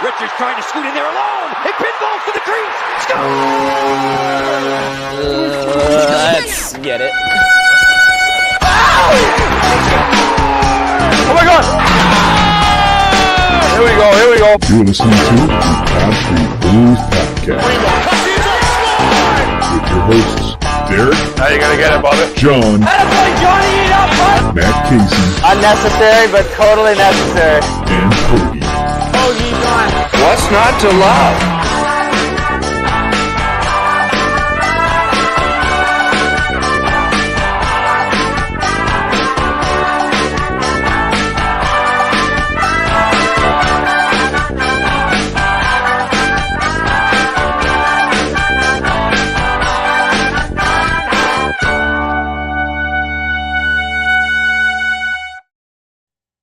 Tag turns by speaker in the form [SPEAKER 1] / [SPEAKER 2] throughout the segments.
[SPEAKER 1] Richards trying to scoot in there alone. It pinballs to the crease.
[SPEAKER 2] Let's get it.
[SPEAKER 3] Oh my God! Here we go.
[SPEAKER 4] You're listening to the Street Bullies podcast with your hosts, Derek.
[SPEAKER 3] How you gonna get it, Bubba?
[SPEAKER 4] John. Matt Casey.
[SPEAKER 2] Unnecessary, but totally necessary.
[SPEAKER 4] And Cody.
[SPEAKER 3] What's not to love?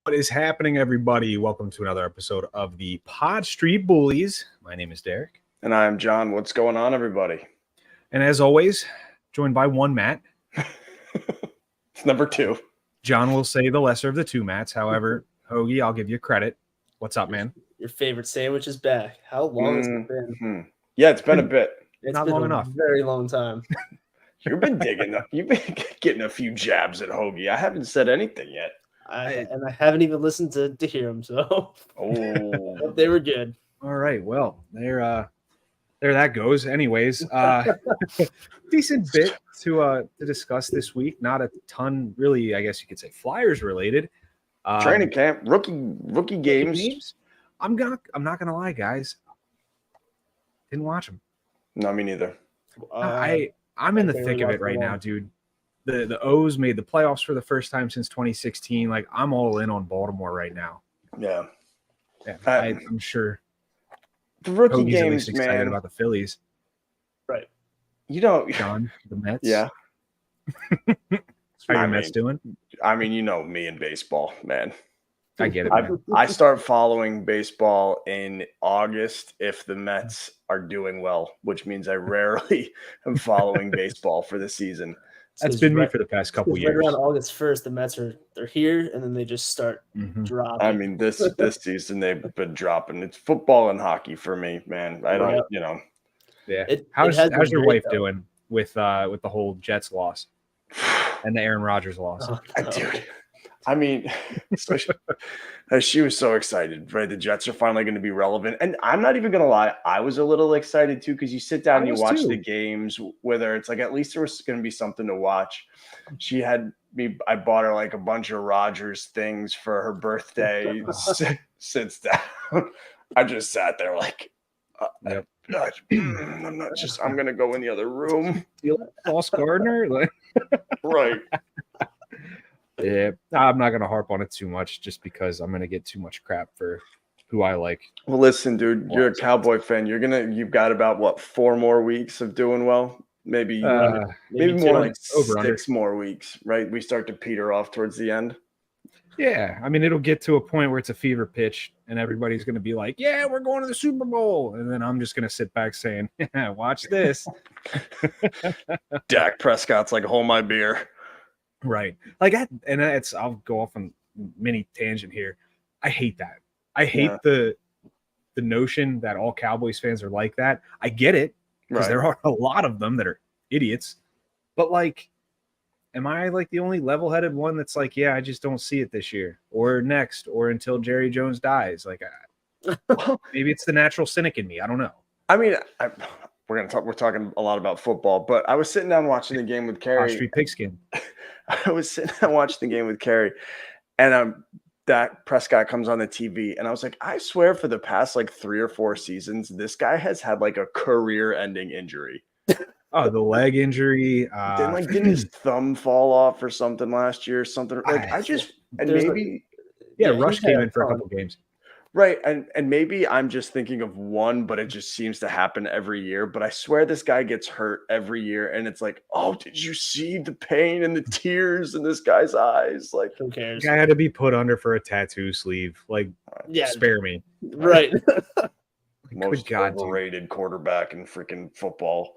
[SPEAKER 5] What is happening, everybody? Welcome to another episode of the Street Bullies. My name is Derek.
[SPEAKER 3] And I'm John. What's going on, everybody?
[SPEAKER 5] And as always, joined by one Matt.
[SPEAKER 3] It's number 2.
[SPEAKER 5] John will say the lesser of the two Matts. However, Hoagie, I'll give you credit. What's up, man?
[SPEAKER 6] Your favorite sandwich is back. How long has it been?
[SPEAKER 3] Yeah, it's been a bit.
[SPEAKER 6] It's
[SPEAKER 5] Not
[SPEAKER 6] been
[SPEAKER 5] long
[SPEAKER 6] a
[SPEAKER 5] enough.
[SPEAKER 6] very long time.
[SPEAKER 3] You've been getting a few jabs at Hoagie. I haven't said anything yet.
[SPEAKER 6] I haven't even listened to hear them, so
[SPEAKER 3] Oh,
[SPEAKER 6] they were good.
[SPEAKER 5] All right. Well, there that goes. Anyways, decent bit to discuss this week. Not a ton, really. I guess you could say Flyers related.
[SPEAKER 3] training camp, rookie games.
[SPEAKER 5] I'm not gonna lie, guys. Didn't watch them.
[SPEAKER 3] No, me neither.
[SPEAKER 5] I'm in the thick of it right now, dude. The O's made the playoffs for the first time since 2016. Like, I'm all in on Baltimore right now.
[SPEAKER 3] Yeah,
[SPEAKER 5] I'm sure
[SPEAKER 3] the rookie
[SPEAKER 5] Hoagie's at
[SPEAKER 3] games,
[SPEAKER 5] least excited
[SPEAKER 3] man.
[SPEAKER 5] about the Phillies.
[SPEAKER 6] Right.
[SPEAKER 3] You know,
[SPEAKER 5] John, the Mets.
[SPEAKER 3] yeah.
[SPEAKER 5] How are
[SPEAKER 3] I
[SPEAKER 5] your Mets doing?
[SPEAKER 3] I mean, you know me and baseball, man.
[SPEAKER 5] I get it, man.
[SPEAKER 3] I start following baseball in August if the Mets are doing well, which means I rarely am following baseball for the season.
[SPEAKER 5] That's been me for the past couple
[SPEAKER 6] Right
[SPEAKER 5] years.
[SPEAKER 6] around August 1st, the Mets they're here, and then they just start dropping.
[SPEAKER 3] I mean, this season they've been dropping. It's football and hockey for me, man. I don't, you know.
[SPEAKER 5] Yeah.
[SPEAKER 6] It
[SPEAKER 5] How's
[SPEAKER 6] has been
[SPEAKER 5] your
[SPEAKER 6] great,
[SPEAKER 5] wife doing with the whole Jets loss and the Aaron Rodgers loss?
[SPEAKER 6] Oh, no.
[SPEAKER 3] Dude, I mean, she was so excited, right? The Jets are finally going to be relevant. And I'm not even going to lie, I was a little excited too, because you sit down and you watch the games, whether it's like at least there was going to be something to watch. She had me, I bought her like a bunch of Rodgers things for her birthday. Sits down. I just sat there like,
[SPEAKER 5] Yep.
[SPEAKER 3] I'm going to go in the other room.
[SPEAKER 5] You like Sauce Gardner? Like,
[SPEAKER 3] Right.
[SPEAKER 5] yeah, I'm not going to harp on it too much just because I'm going to get too much crap for who I like.
[SPEAKER 3] Well, listen, dude, you're a Cowboy fan. You've got about 4 more weeks of doing well. Maybe more like 6 more weeks, right? We start to peter off towards the end.
[SPEAKER 5] Yeah, I mean, it'll get to a point where it's a fever pitch and everybody's going to be like, yeah, we're going to the Super Bowl. And then I'm just going to sit back saying, yeah, watch this.
[SPEAKER 3] Dak Prescott's like, hold my beer.
[SPEAKER 5] Right. Like, I'll go off on a mini tangent here. I hate that. I hate the notion that all Cowboys fans are like that. I get it because there are a lot of them that are idiots. But, like, am I like the only level-headed one that's like, yeah, I just don't see it this year or next or until Jerry Jones dies? Like, maybe it's the natural cynic in me. I don't know.
[SPEAKER 3] I mean, we're talking a lot about football, but I was sitting down watching the game with Carrie.
[SPEAKER 5] Street Pigskin.
[SPEAKER 3] I was sitting down watching the game with Carrie, and Dak Prescott comes on the TV, and I was like, I swear for the past like 3 or 4 seasons, this guy has had like a career-ending injury.
[SPEAKER 5] Oh, the leg injury.
[SPEAKER 3] Didn't his thumb fall off or something last year? Something like
[SPEAKER 5] Rush came in for a couple games.
[SPEAKER 3] Right. And maybe I'm just thinking of one, but it just seems to happen every year. But I swear this guy gets hurt every year. And it's like, oh, did you see the pain and the tears in this guy's eyes? Like,
[SPEAKER 6] Who cares?
[SPEAKER 5] I had to be put under for a tattoo sleeve. Like, spare me.
[SPEAKER 6] Right.
[SPEAKER 3] Most overrated quarterback in freaking football.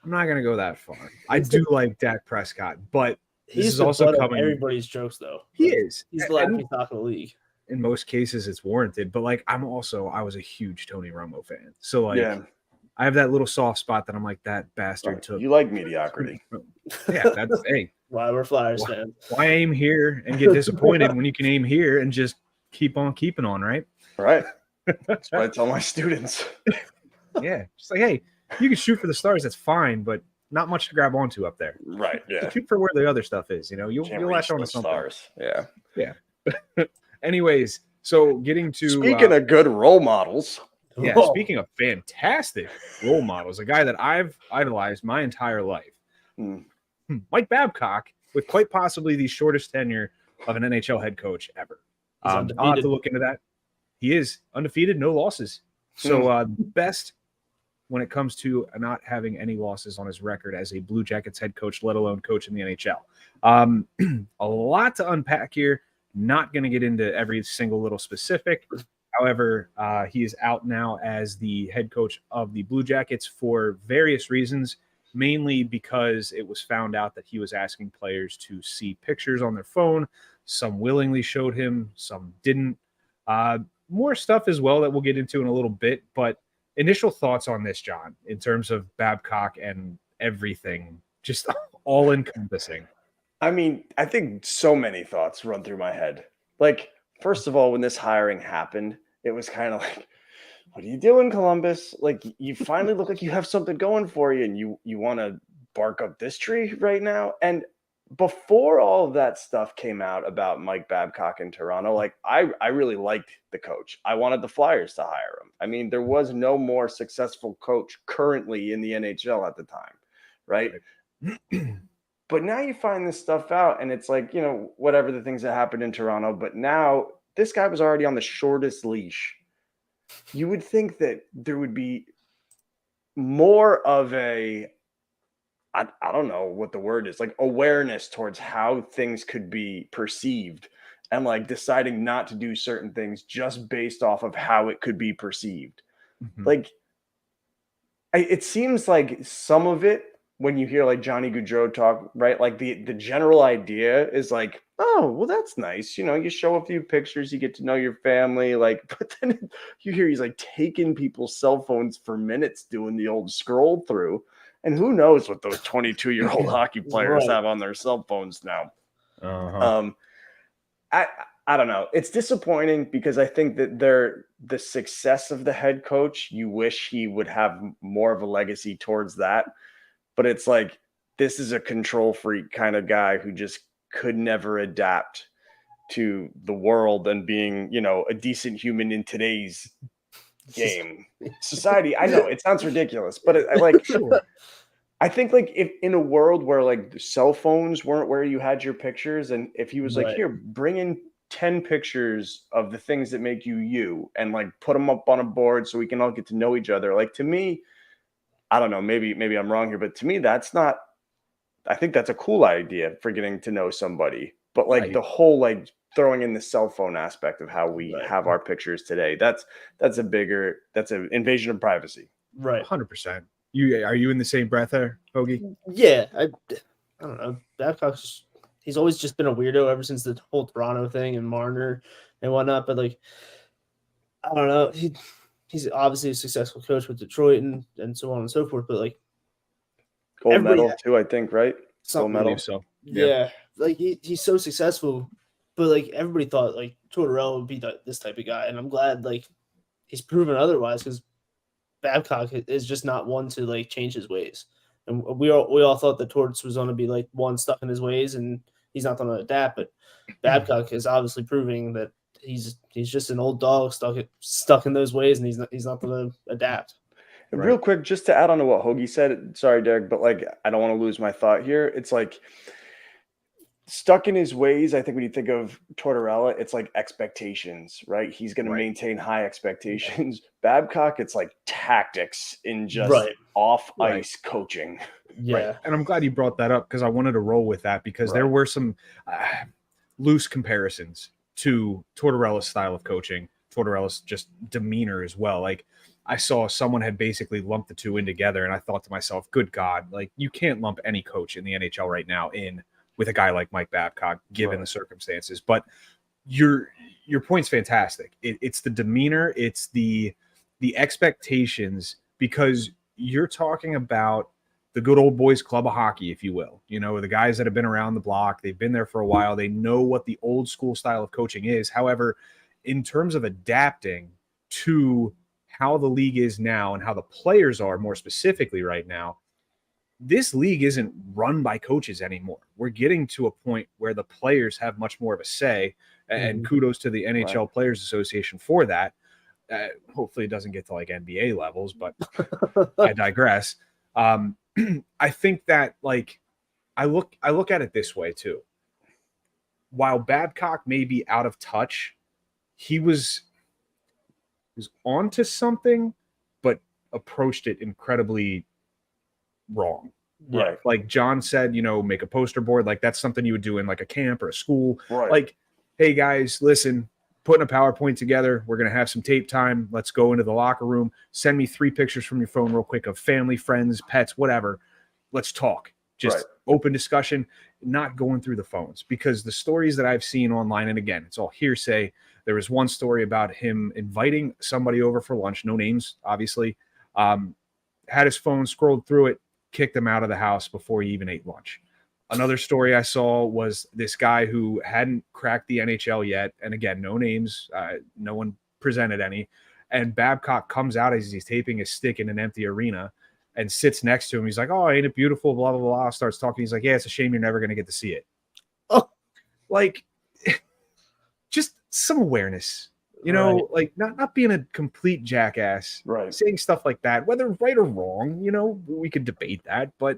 [SPEAKER 5] I'm not going to go that far. I do like Dak Prescott, but this
[SPEAKER 6] He's
[SPEAKER 5] is also coming.
[SPEAKER 6] Everybody's jokes, though.
[SPEAKER 5] He is.
[SPEAKER 6] He's the laughing stock of the league.
[SPEAKER 5] in most cases it's warranted. But like I was a huge Tony Romo fan. So like I have that little soft spot that I'm like, that bastard took.
[SPEAKER 3] You like mediocrity.
[SPEAKER 5] Yeah, that's hey.
[SPEAKER 6] Why we're Flyers fans.
[SPEAKER 5] Why aim here and get disappointed when you can aim here and just keep on keeping on, right?
[SPEAKER 3] Right. That's what I tell my students.
[SPEAKER 5] Yeah. Just like, hey, you can shoot for the stars, that's fine, but not much to grab onto up there.
[SPEAKER 3] Right. Yeah.
[SPEAKER 5] Shoot for where the other stuff is, you'll latch on to something.
[SPEAKER 3] Stars. Yeah.
[SPEAKER 5] Yeah. Anyways, so getting to
[SPEAKER 3] speaking of good role models.
[SPEAKER 5] Yeah, speaking of fantastic role models, a guy that I've idolized my entire life. Mike Babcock, with quite possibly the shortest tenure of an NHL head coach ever. I'll have to look into that. He is undefeated, no losses. So best when it comes to not having any losses on his record as a Blue Jackets head coach, let alone coach in the NHL. A lot to unpack here. Not going to get into every single little specific. However, he is out now as the head coach of the Blue Jackets for various reasons, mainly because it was found out that he was asking players to see pictures on their phone. Some willingly showed him, some didn't. More stuff as well that we'll get into in a little bit, but initial thoughts on this, John, in terms of Babcock and everything, just all encompassing.
[SPEAKER 3] I mean, I think so many thoughts run through my head. Like, first of all, when this hiring happened, it was kind of like, what are you doing, Columbus? Like, you finally look like you have something going for you, and you want to bark up this tree right now? And before all of that stuff came out about Mike Babcock in Toronto, like, I really liked the coach. I wanted the Flyers to hire him. I mean, there was no more successful coach currently in the NHL at the time, right? But now you find this stuff out, and it's like, whatever the things that happened in Toronto, but now this guy was already on the shortest leash. You would think that there would be more of a, I don't know what the word is, like awareness towards how things could be perceived, and like deciding not to do certain things just based off of how it could be perceived. Mm-hmm. Like, it seems like some of it, when you hear like Johnny Gaudreau talk, right? Like the general idea is like, oh, well, that's nice. You show a few pictures, you get to know your family. Like, but then you hear he's like taking people's cell phones for minutes doing the old scroll through. And who knows what those 22-year-old hockey players have on their cell phones now. Uh-huh. I don't know. It's disappointing because I think that the success of the head coach, you wish he would have more of a legacy towards that. But it's like, this is a control freak kind of guy who just could never adapt to the world and being, a decent human in today's game society. I know it sounds ridiculous, but I think like if in a world where like the cell phones weren't where you had your pictures, and if he was like, here, bring in 10 pictures of the things that make you, and like put them up on a board so we can all get to know each other. Like, to me, I don't know, maybe I'm wrong here, but to me, I think that's a cool idea for getting to know somebody. But like the whole like throwing in the cell phone aspect of how we have our pictures today, that's an invasion of privacy.
[SPEAKER 6] Right.
[SPEAKER 5] 100%. Are you in the same breath there, Hoagie?
[SPEAKER 6] Yeah. I don't know. Babcock's, he's always just been a weirdo ever since the whole Toronto thing and Marner and whatnot. But like, I don't know. He's obviously a successful coach with Detroit and so on and so forth. But like,
[SPEAKER 3] gold medal too, I think, right?
[SPEAKER 5] Gold medal. So
[SPEAKER 6] yeah. Like he's so successful, but like everybody thought like Tortorella would be this type of guy, and I'm glad like he's proven otherwise, because Babcock is just not one to like change his ways. And we all thought that Torts was going to be like one stuck in his ways and he's not going to adapt. But Babcock is obviously proving that he's just an old dog stuck in those ways, and he's not going to adapt.
[SPEAKER 3] Right. Real quick, just to add on to what Hoagie said, sorry, Derek, but like I don't want to lose my thought here. It's like stuck in his ways. I think when you think of Tortorella, it's like expectations, right? He's going to maintain high expectations. Babcock, it's like tactics in just off ice coaching.
[SPEAKER 6] Yeah.
[SPEAKER 5] Right. And I'm glad you brought that up, because I wanted to roll with that, because there were some loose comparisons to Tortorella's style of coaching, Tortorella's just demeanor as well. Like, I saw someone had basically lumped the two in together, and I thought to myself, good God, like, you can't lump any coach in the NHL right now in with a guy like Mike Babcock, given the circumstances. But your point's fantastic. It's the demeanor, it's the expectations, because you're talking about the good old boys club of hockey, if you will. You know, the guys that have been around the block, they've been there for a while, they know what the old school style of coaching is. However, in terms of adapting to how the league is now and how the players are more specifically right now, this league isn't run by coaches anymore. We're getting to a point where the players have much more of a say, and kudos to the NHL Players Association for that. Hopefully it doesn't get to like NBA levels, but I digress. I think that, like, I look at it this way too. While Babcock may be out of touch, he was onto something, but approached it incredibly wrong.
[SPEAKER 3] Right.
[SPEAKER 5] Like John said, you know, make a poster board. Like that's something you would do in like a camp or a school.
[SPEAKER 3] Right.
[SPEAKER 5] Like, hey guys, listen, putting a PowerPoint together. We're going to have some tape time. Let's go into the locker room. Send me 3 pictures from your phone real quick of family, friends, pets, whatever. Let's talk. Just open discussion, not going through the phones, because the stories that I've seen online, and again, it's all hearsay. There was one story about him inviting somebody over for lunch, no names, obviously, had his phone, scrolled through it, kicked him out of the house before he even ate lunch. Another story I saw was this guy who hadn't cracked the NHL yet. And again, no names, no one presented any. And Babcock comes out as he's taping his stick in an empty arena and sits next to him. He's like, oh, ain't it beautiful? Blah, blah, blah. Starts talking. He's like, yeah, it's a shame you're never going to get to see it. Oh, like, just some awareness, you know, like not being a complete jackass, saying stuff like that, whether right or wrong, you know, we could debate that, but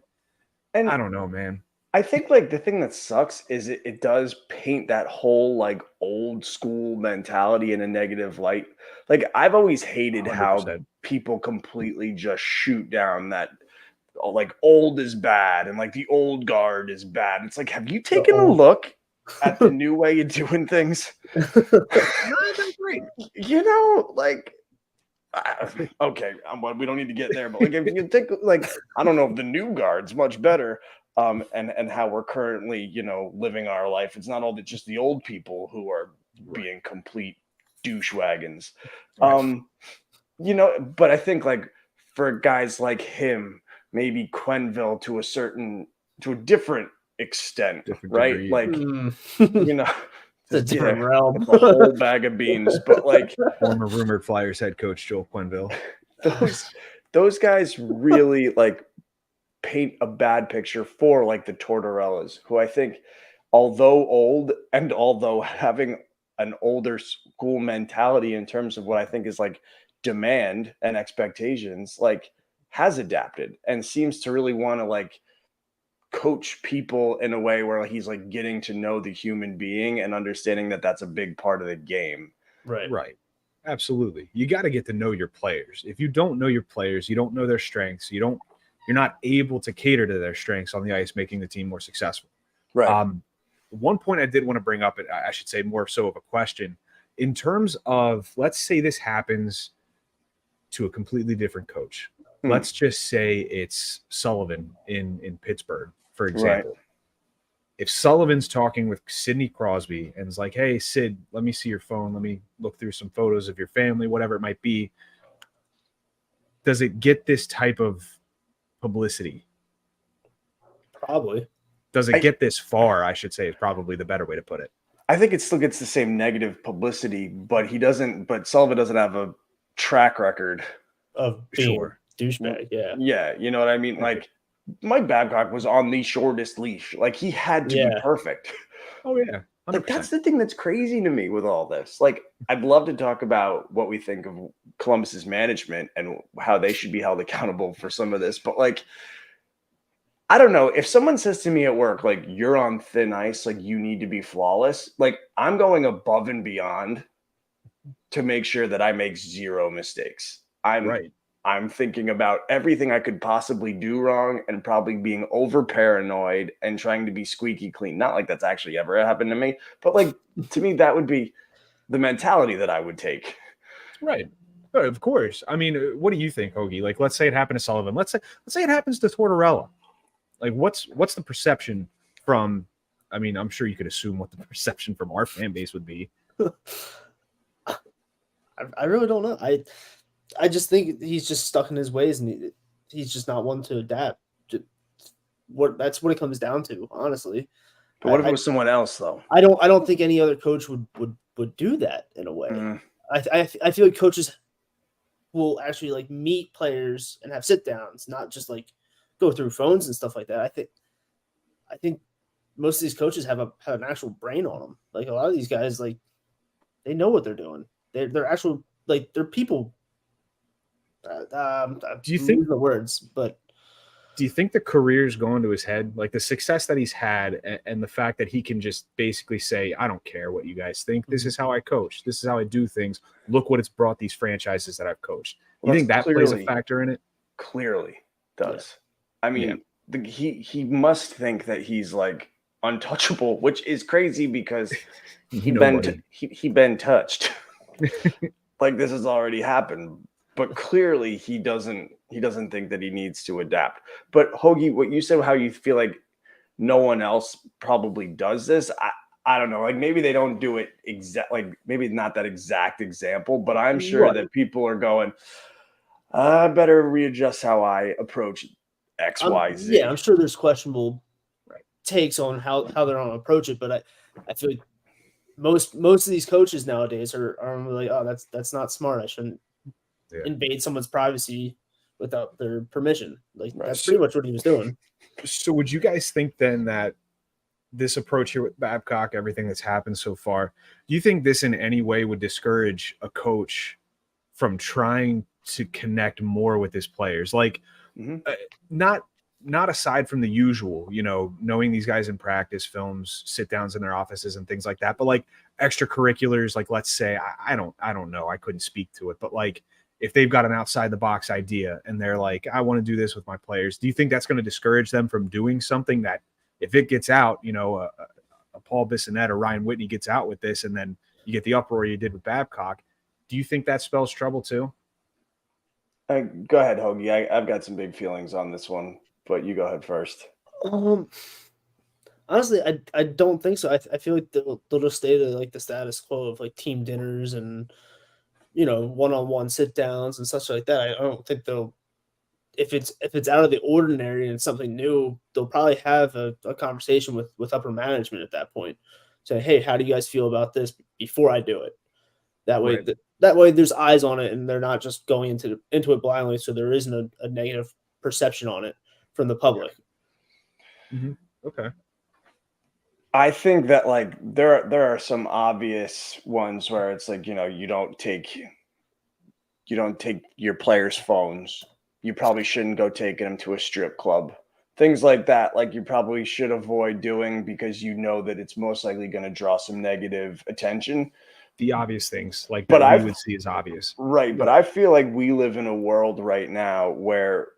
[SPEAKER 5] I don't know, man.
[SPEAKER 3] I think like the thing that sucks is it does paint that whole like old school mentality in a negative light. Like I've always hated 100%. How people completely just shoot down that like old is bad and like the old guard is bad. It's like, have you taken a look at the new way of doing things?
[SPEAKER 5] Great.
[SPEAKER 3] You know, like, okay, we don't need to get there, but like if you think like, I don't know if the new guard's much better. And how we're currently, you know, living our life. It's not all just the old people who are being complete douche wagons. You know, but I think like for guys like him, maybe Quenneville to a different extent, right? Degree. Like, you know,
[SPEAKER 6] it's a different realm.
[SPEAKER 3] It's a whole bag of beans, but like
[SPEAKER 5] former rumored Flyers head coach Joel Quenneville.
[SPEAKER 3] Those guys really like paint a bad picture for like the Tortorellas, who I think, although old and although having an older school mentality in terms of what I think is like demand and expectations, like has adapted and seems to really want to like coach people in a way where he's like getting to know the human being and understanding that that's a big part of the game.
[SPEAKER 5] Right. Absolutely. You got to get to know your players. If you don't know your players, you don't know their strengths, you're not able to cater to their strengths on the ice, making the team more successful.
[SPEAKER 3] Right.
[SPEAKER 5] One point I did want to bring up, I should say more so of a question, in terms of, let's say this happens to a completely different coach. Let's just say it's Sullivan in Pittsburgh, for example. Right. If Sullivan's talking with Sidney Crosby and is like, hey, Sid, let me see your phone. Let me look through some photos of your family, whatever it might be. Does it get this type of publicity?
[SPEAKER 6] Probably.
[SPEAKER 5] Does it get this far, I should say, is probably the better way to put it.
[SPEAKER 3] I think it still gets the same negative publicity, but Sullivan doesn't have a track record
[SPEAKER 6] of being douchebag.
[SPEAKER 3] Yeah. You know what I mean? Like Mike Babcock was on the shortest leash. Like he had to be perfect.
[SPEAKER 5] Oh yeah. 100%.
[SPEAKER 3] Like that's the thing that's crazy to me with all this. Like I'd love to talk about what we think of Columbus's management and how they should be held accountable for some of this. But like, I don't know, if someone says to me at work, like you're on thin ice, like you need to be flawless. Like I'm going above and beyond to make sure that I make zero mistakes. I'm thinking about everything I could possibly do wrong and probably being over paranoid and trying to be squeaky clean. Not like that's actually ever happened to me, but like to me, that would be the mentality that I would take.
[SPEAKER 5] Right. Of course. I mean, what do you think, Hoagie? Like, let's say it happened to Sullivan. Let's say it happens to Tortorella. Like, what's the perception from? I mean, I'm sure you could assume what the perception from our fan base would be.
[SPEAKER 6] I really don't know. I just think he's just stuck in his ways, and he's just not one to adapt. That's what it comes down to, honestly.
[SPEAKER 3] But what if it was someone else, though?
[SPEAKER 6] I don't think any other coach would do that in a way.
[SPEAKER 3] Mm.
[SPEAKER 6] I feel like coaches will actually like meet players and have sit downs, not just like go through phones and stuff like that. I think most of these coaches have an actual brain on them. Like a lot of these guys, like they know what they're doing. They're actual like they're people.
[SPEAKER 5] Do you think
[SPEAKER 6] the words? But
[SPEAKER 5] do you think the career's going to his head? Like the success that he's had and the fact that he can just basically say, I don't care what you guys think. This is how I coach. This is how I do things. Look what it's brought these franchises that I've coached. You think that plays a factor in it?
[SPEAKER 3] Clearly does. Yeah. I mean, he must think that he's like untouchable, which is crazy because he been touched. Like this has already happened. But clearly he doesn't think that he needs to adapt. But Hoagie, what you said, how you feel like no one else probably does this, I don't know. Like maybe they don't do it like maybe not that exact example, but I'm sure that people are going, I better readjust how I approach X, Y, Z.
[SPEAKER 6] Yeah, I'm sure there's questionable takes on how they're going to approach it, but I feel like most of these coaches nowadays are like, oh, that's not smart. I shouldn't invade someone's privacy without their permission. Like that's pretty much what he was doing.
[SPEAKER 5] So would you guys think then that this approach here with Babcock, everything that's happened so far, do you think this in any way would discourage a coach from trying to connect more with his players? Like not aside from the usual, knowing these guys in practice, films, sit downs in their offices and things like that, but like extracurriculars, like let's say, I don't know, I couldn't speak to it, but like if they've got an outside the box idea and they're like, I want to do this with my players, do you think that's going to discourage them from doing something that if it gets out, a Paul Bissonnette or Ryan Whitney gets out with this, and then you get the uproar you did with Babcock, do you think that spells trouble too?
[SPEAKER 3] Go ahead, Hoagie. I've got some big feelings on this one, but you go ahead first.
[SPEAKER 6] Honestly, I don't think so. I feel like they'll just stay to like the status quo of like team dinners and one-on-one sit downs and such like that. I don't think they'll, if it's out of the ordinary and something new, they'll probably have a conversation with upper management at that point. Say, hey, how do you guys feel about this before I do it? That way, that way there's eyes on it and they're not just going into it blindly. So there isn't a negative perception on it from the public.
[SPEAKER 5] Mm-hmm. Okay.
[SPEAKER 3] I think that like there are some obvious ones where it's like, you don't take your players' phones. You probably shouldn't go taking them to a strip club. Things like that, like you probably should avoid doing because you know that it's most likely going to draw some negative attention.
[SPEAKER 5] The obvious things like
[SPEAKER 3] that
[SPEAKER 5] we would see as obvious.
[SPEAKER 3] Right. But I feel like we live in a world right now where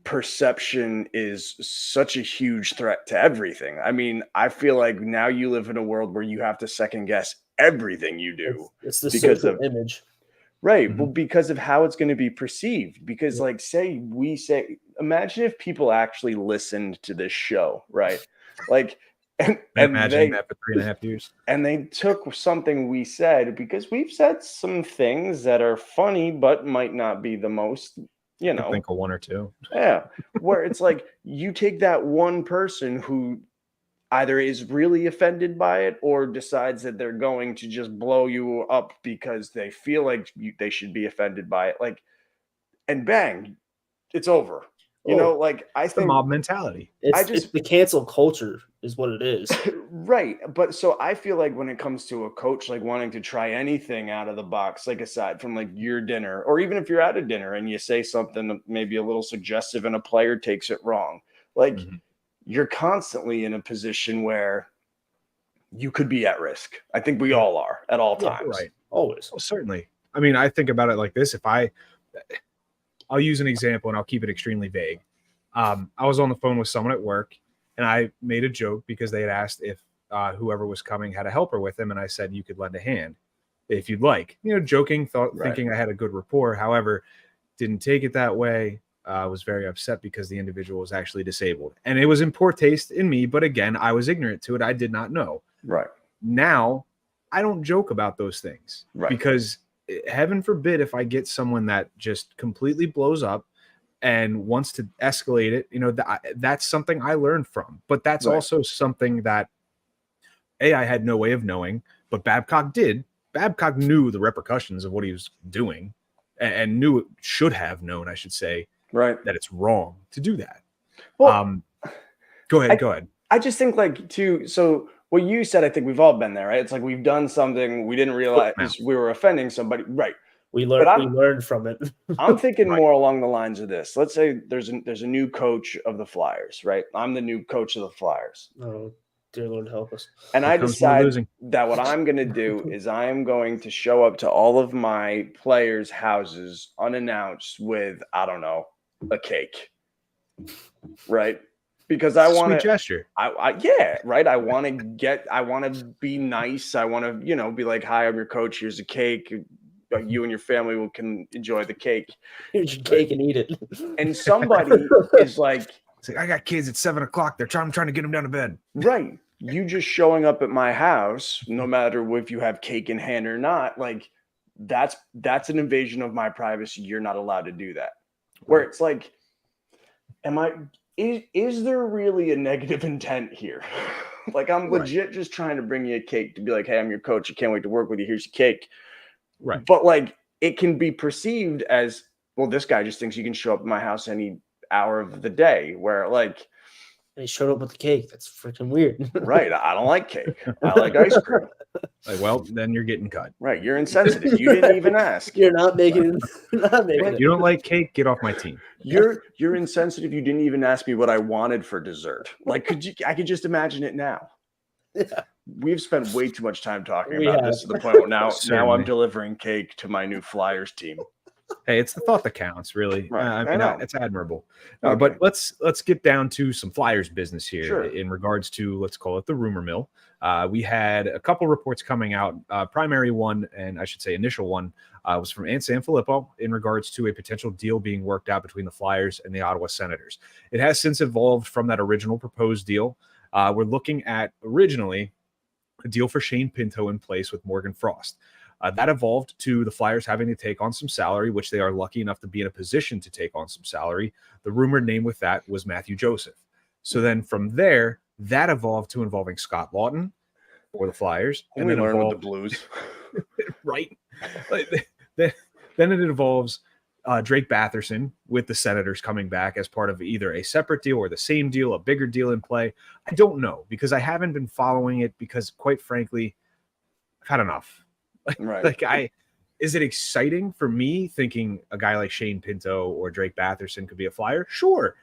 [SPEAKER 3] perception is such a huge threat to everything. I mean, I feel like now you live in a world where you have to second guess everything you do.
[SPEAKER 6] It's the social image.
[SPEAKER 3] Right. Mm-hmm. Well, because of how it's going to be perceived. Because like imagine if people actually listened to this show, right? Like, and
[SPEAKER 5] imagine that for 3.5 years.
[SPEAKER 3] And they took something we said, because we've said some things that are funny, but might not be the most,
[SPEAKER 5] I think of one or two.
[SPEAKER 3] Yeah. Where it's like you take that one person who either is really offended by it or decides that they're going to just blow you up because they feel like they should be offended by it. Like, and bang, it's over. I think
[SPEAKER 5] the mob mentality.
[SPEAKER 6] It's the cancel culture is what it is.
[SPEAKER 3] Right. But so I feel like when it comes to a coach, like wanting to try anything out of the box, like aside from like your dinner, or even if you're at a dinner and you say something maybe a little suggestive and a player takes it wrong, like you're constantly in a position where you could be at risk. I think we all are at all times.
[SPEAKER 5] Right.
[SPEAKER 6] Always.
[SPEAKER 5] Well, certainly. I mean, I think about it like this. I'll use an example and I'll keep it extremely vague. I was on the phone with someone at work and I made a joke because they had asked if whoever was coming had a helper with him. And I said, you could lend a hand if you'd like, joking, thinking I had a good rapport. However, didn't take it that way. Was very upset because the individual was actually disabled. And it was in poor taste in me. But again, I was ignorant to it. I did not know.
[SPEAKER 3] Right.
[SPEAKER 5] Now, I don't joke about those things,
[SPEAKER 3] Right.
[SPEAKER 5] because heaven forbid if I get someone that just completely blows up and wants to escalate it, that's something I learned from. But that's
[SPEAKER 3] Right.
[SPEAKER 5] also something that I had no way of knowing, but Babcock did. Babcock knew the repercussions of what he was doing, and knew it, should have known, I should say,
[SPEAKER 3] Right.
[SPEAKER 5] that it's wrong to do that.
[SPEAKER 3] Well,
[SPEAKER 5] Go ahead.
[SPEAKER 3] I just think like too. So what you said, I think we've all been there, right? It's like we've done something we didn't realize we were offending somebody, right?
[SPEAKER 6] We learned from it.
[SPEAKER 3] I'm thinking more along the lines of this. Let's say there's a new coach of the Flyers, right? I'm the new coach of the Flyers.
[SPEAKER 6] Oh, dear Lord, help us.
[SPEAKER 3] And I decide that what I'm going to do is I am going to show up to all of my players' houses unannounced with, I don't know, a cake, right? Because I want to
[SPEAKER 5] gesture.
[SPEAKER 3] Yeah, right. I want to be nice. I want to, be like, hi, I'm your coach. Here's a cake. You and your family can enjoy the cake.
[SPEAKER 6] Here's your cake and eat it.
[SPEAKER 3] And somebody is like,
[SPEAKER 5] I got kids at 7:00. I'm trying to get them down to bed.
[SPEAKER 3] Right. You just showing up at my house, no matter if you have cake in hand or not, like that's an invasion of my privacy. You're not allowed to do that. Where it's like, is there really a negative intent here? Like I'm legit just trying to bring you a cake to be like, hey, I'm your coach. I can't wait to work with you. Here's your cake.
[SPEAKER 5] Right.
[SPEAKER 3] But like it can be perceived as, well, this guy just thinks you can show up at my house any hour of the day, where like,
[SPEAKER 6] and he showed up with the cake. That's freaking weird.
[SPEAKER 3] Right. I don't like cake. I like ice cream.
[SPEAKER 5] Like, well, then you're getting cut.
[SPEAKER 3] Right. You're insensitive. You didn't even ask.
[SPEAKER 6] You're not making it.
[SPEAKER 5] You don't like cake? Get off my team.
[SPEAKER 3] You're insensitive. You didn't even ask me what I wanted for dessert. Like, I could just imagine it now.
[SPEAKER 6] Yeah.
[SPEAKER 3] We've spent way too much time talking about this to the point where now I'm delivering cake to my new Flyers team.
[SPEAKER 5] Hey, it's the thought that counts, really.
[SPEAKER 3] Right.
[SPEAKER 5] I know. It's admirable.
[SPEAKER 3] Okay.
[SPEAKER 5] But let's get down to some Flyers business here
[SPEAKER 3] in
[SPEAKER 5] regards to, let's call it the rumor mill. We had a couple reports coming out. Primary one, and I should say initial one, was from Ant Sanfilippo in regards to a potential deal being worked out between the Flyers and the Ottawa Senators. It has since evolved from that original proposed deal. We're looking at originally a deal for Shane Pinto in place with Morgan Frost. That evolved to the Flyers having to take on some salary, which they are lucky enough to be in a position to take on some salary. The rumored name with that was Matthew Joseph. So then from there, that evolved to involving Scott Lawton for the Flyers.
[SPEAKER 3] And then learned with the Blues.
[SPEAKER 5] Right. Then it involves Drake Batherson with the Senators coming back as part of either a separate deal or the same deal, a bigger deal in play. I don't know, because I haven't been following it, because quite frankly, I've had enough.
[SPEAKER 3] Right.
[SPEAKER 5] Is it exciting for me thinking a guy like Shane Pinto or Drake Batherson could be a Flyer? Sure.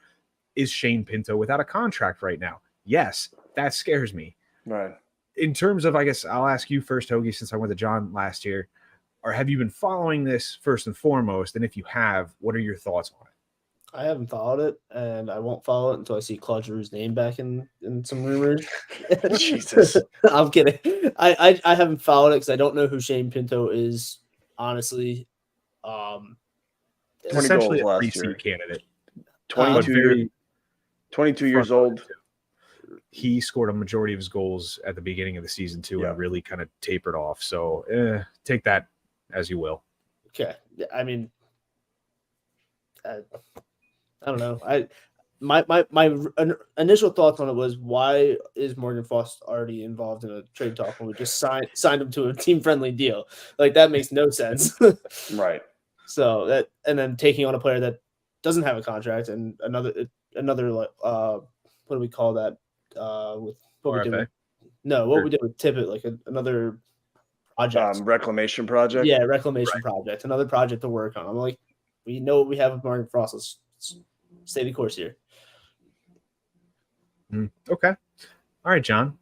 [SPEAKER 5] Is Shane Pinto without a contract right now? Yes. That scares me.
[SPEAKER 3] Right.
[SPEAKER 5] In terms of, I guess I'll ask you first, Hoagie, since I went to John last year, or have you been following this first and foremost? And if you have, what are your thoughts on it?
[SPEAKER 6] I haven't followed it, and I won't follow it until I see Claude Giroux's name back in some rumors.
[SPEAKER 3] Jesus.
[SPEAKER 6] I'm kidding. I haven't followed it because I don't know who Shane Pinto is, honestly.
[SPEAKER 5] Essentially a
[SPEAKER 3] last
[SPEAKER 5] 3C
[SPEAKER 3] year.
[SPEAKER 5] candidate.
[SPEAKER 3] 22 years old.
[SPEAKER 5] He scored a majority of his goals at the beginning of the season, too, and really kind of tapered off. So take that as you will.
[SPEAKER 6] Okay. I mean, I don't know. My initial thoughts on it was, why is Morgan Frost already involved in a trade talk when we just signed him to a team friendly deal? Like, that makes no sense.
[SPEAKER 3] Right.
[SPEAKER 6] So that, and then taking on a player that doesn't have a contract, and another what do we call that? With what we did with, what we did with Tippett, like another project,
[SPEAKER 3] reclamation project.
[SPEAKER 6] Yeah, reclamation project, another project to work on. I'm like, we know what we have with Morgan Frost. Let's stay the course here.
[SPEAKER 5] Okay. All right, John.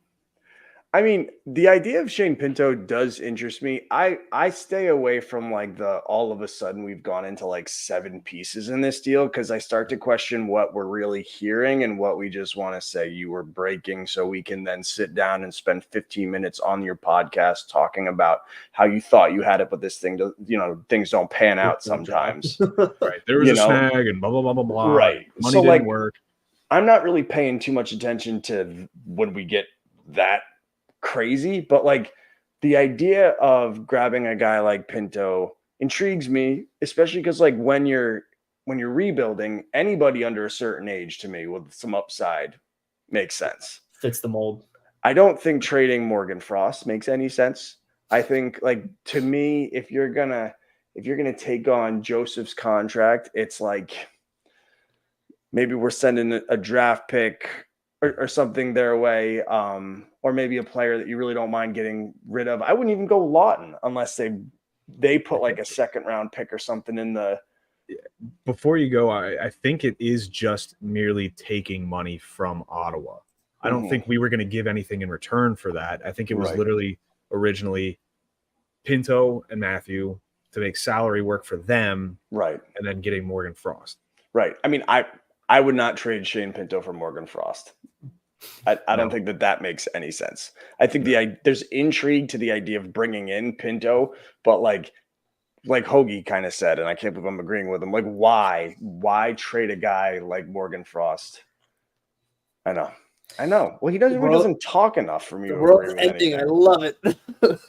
[SPEAKER 3] I mean, the idea of Shane Pinto does interest me. I stay away from like the all of a sudden we've gone into like 7 pieces in this deal, because I start to question what we're really hearing and what we just want to say you were breaking, so we can then sit down and spend 15 minutes on your podcast talking about how you thought you had it, but this thing, things don't pan out sometimes.
[SPEAKER 5] Right. There was a snag and blah, blah, blah, blah, blah.
[SPEAKER 3] Right.
[SPEAKER 5] Money didn't work.
[SPEAKER 3] I'm not really paying too much attention to when we get that crazy, but like the idea of grabbing a guy like Pinto intrigues me, especially because like when you're rebuilding, anybody under a certain age to me with some upside makes sense.
[SPEAKER 6] Fits the mold.
[SPEAKER 3] I don't think trading Morgan Frost makes any sense. I think like to me, if you're gonna take on Joseph's contract, it's like maybe we're sending a draft pick or something their way, or maybe a player that you really don't mind getting rid of. I wouldn't even go Lawton unless they put like a second round pick or something in the.
[SPEAKER 5] Before you go, I think it is just merely taking money from Ottawa. I don't think we were going to give anything in return for that. I think it was literally originally Pinto and Matthew to make salary work for them,
[SPEAKER 3] right, and
[SPEAKER 5] then getting Morgan Frost.
[SPEAKER 3] Right. I mean, I would not trade Shane Pinto for Morgan Frost. I don't think that makes any sense. I think there's intrigue to the idea of bringing in Pinto, but like Hoagie kind of said, and I can't believe I'm agreeing with him. Like, why trade a guy like Morgan Frost? I know. Well, he doesn't talk enough for me.
[SPEAKER 6] The world's ending. I love it.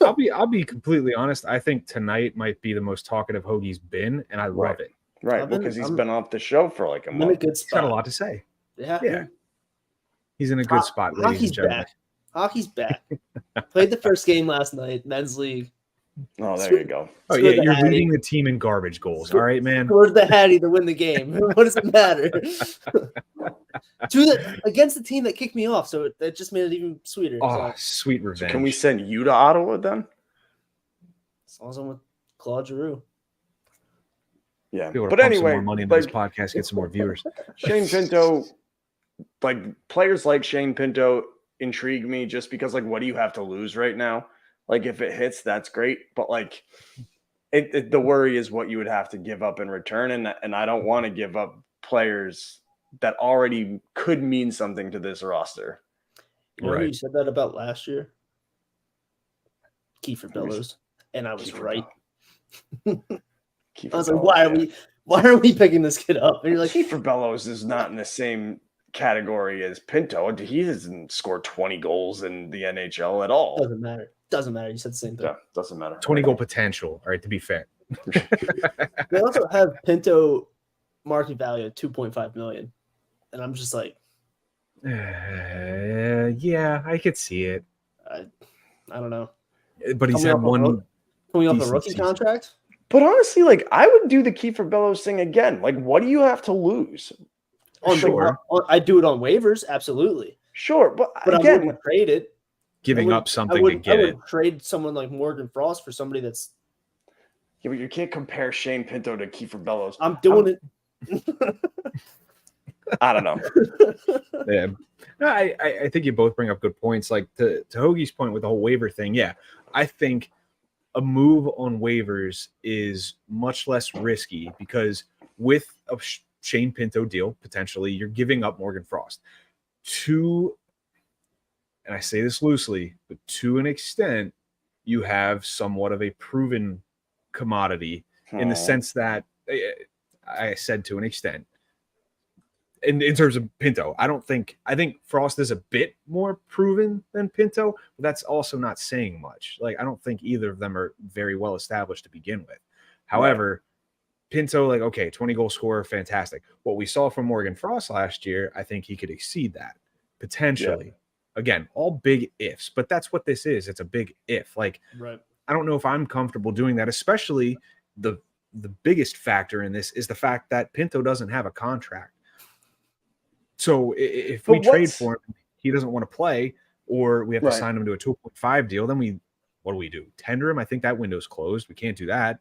[SPEAKER 5] I'll be completely honest. I think tonight might be the most talkative Hoagie's been, and I love it.
[SPEAKER 3] Right, because he's been off the show for like a month.
[SPEAKER 6] In a good spot.
[SPEAKER 5] He's got a lot to say.
[SPEAKER 6] Yeah.
[SPEAKER 5] He's in a good spot.
[SPEAKER 6] Hockey's back. Hockey's back. Played the first game last night, men's league.
[SPEAKER 3] Oh, there you go.
[SPEAKER 5] Oh, yeah, you're leading the team in garbage goals. All right, man.
[SPEAKER 6] Scored the Hattie to win the game. What does it matter? Against the team that kicked me off, so that just made it even sweeter.
[SPEAKER 5] Oh, sweet revenge.
[SPEAKER 3] Can we send you to Ottawa then?
[SPEAKER 6] As long as I'm with Claude Giroux.
[SPEAKER 3] Yeah, but anyway,
[SPEAKER 5] some more money into this podcast, get some more viewers.
[SPEAKER 3] Shane Pinto, like players like Shane Pinto intrigue me just because, like, what do you have to lose right now? Like, if it hits, that's great, but like, the worry is what you would have to give up in return, and I don't want to give up players that already could mean something to this roster.
[SPEAKER 6] You know who you said that about last year? Kiefer Bellows, and I was right. I was like, why are we picking this kid up? And you're like,
[SPEAKER 3] Kiefer Bellows is not in the same category as Pinto. He hasn't scored 20 goals in the NHL at all.
[SPEAKER 6] Doesn't matter. You said the same thing.
[SPEAKER 3] Yeah, doesn't matter.
[SPEAKER 5] 20 goal potential. All right, to be fair.
[SPEAKER 6] They also have Pinto market value at $2.5 million. And I'm just like,
[SPEAKER 5] yeah, I could see it.
[SPEAKER 6] I don't know.
[SPEAKER 5] But he's had one
[SPEAKER 6] coming off a rookie contract.
[SPEAKER 3] But honestly, like, I would do the Kiefer Bellows thing again. Like, what do you have to lose?
[SPEAKER 6] I'd do it on waivers, absolutely.
[SPEAKER 3] Sure, but again,
[SPEAKER 6] I wouldn't trade it.
[SPEAKER 5] Giving up something to get it.
[SPEAKER 6] I would trade someone like Morgan Frost for somebody that's.
[SPEAKER 3] Yeah, but you can't compare Shane Pinto to Kiefer Bellows.
[SPEAKER 6] I'm doing it.
[SPEAKER 3] I don't know.
[SPEAKER 5] Yeah, no, I think you both bring up good points. Like to Hoagie's point with the whole waiver thing. Yeah, I think a move on waivers is much less risky because with a Shane Pinto deal, potentially, you're giving up Morgan Frost and I say this loosely, but to an extent, you have somewhat of a proven commodity in the sense that I said to an extent. In terms of Pinto, I think Frost is a bit more proven than Pinto, but that's also not saying much. Like, I don't think either of them are very well established to begin with. However, Pinto, like, okay, 20 goal scorer, fantastic. What we saw from Morgan Frost last year, I think he could exceed that potentially. Yeah. Again, all big ifs, but that's what this is. It's a big if. Like, I don't know if I'm comfortable doing that, especially the biggest factor in this is the fact that Pinto doesn't have a contract. So if we trade for him, he doesn't want to play, or we have to sign him to a 2.5 deal, then what do we do? Tender him? I think that window's closed. We can't do that.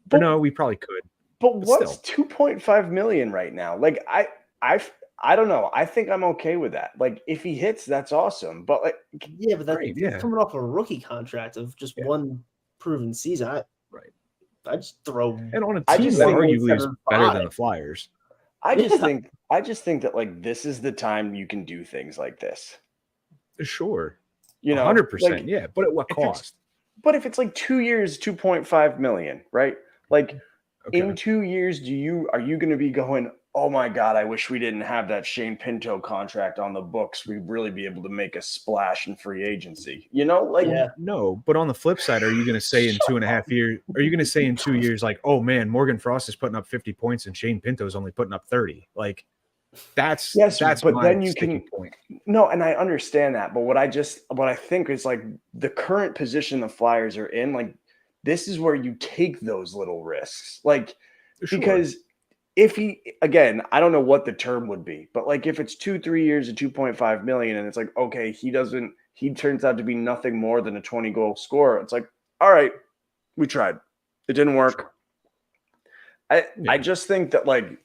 [SPEAKER 5] But no, we probably could.
[SPEAKER 3] But what's $2.5 million right now? Like, I don't know. I think I'm okay with that. Like, if he hits, that's awesome. But like,
[SPEAKER 6] yeah, but that's coming off a rookie contract of just one proven season. I just throw
[SPEAKER 5] and on a team that arguably is better than the Flyers.
[SPEAKER 3] I just think that like this is the time you can do things like this.
[SPEAKER 5] Sure,
[SPEAKER 3] 100%.
[SPEAKER 5] Like, yeah, but at what cost?
[SPEAKER 3] But if it's like 2 years, $2.5 million, right? Like in 2 years, are you going to be going oh my God, I wish we didn't have that Shane Pinto contract on the books. We'd really be able to make a splash in free agency. You know, like
[SPEAKER 6] Yeah.
[SPEAKER 5] No, but on the flip side, are you going to say in 2.5 years? Are you going to say in 2 years, like, oh man, Morgan Frost is putting up 50 points and Shane Pinto is only putting up 30? Like, that's
[SPEAKER 3] but
[SPEAKER 5] my
[SPEAKER 3] then you
[SPEAKER 5] sticking
[SPEAKER 3] can
[SPEAKER 5] point.
[SPEAKER 3] no, and I understand that, but what I think is like the current position the Flyers are in, like this is where you take those little risks, like
[SPEAKER 5] Sure.
[SPEAKER 3] because if he again, I don't know what the term would be, but like if it's 2-3 years at 2.5 million, and it's like okay, he turns out to be nothing more than a 20-goal scorer. It's like all right, we tried, it didn't work. I just think that like.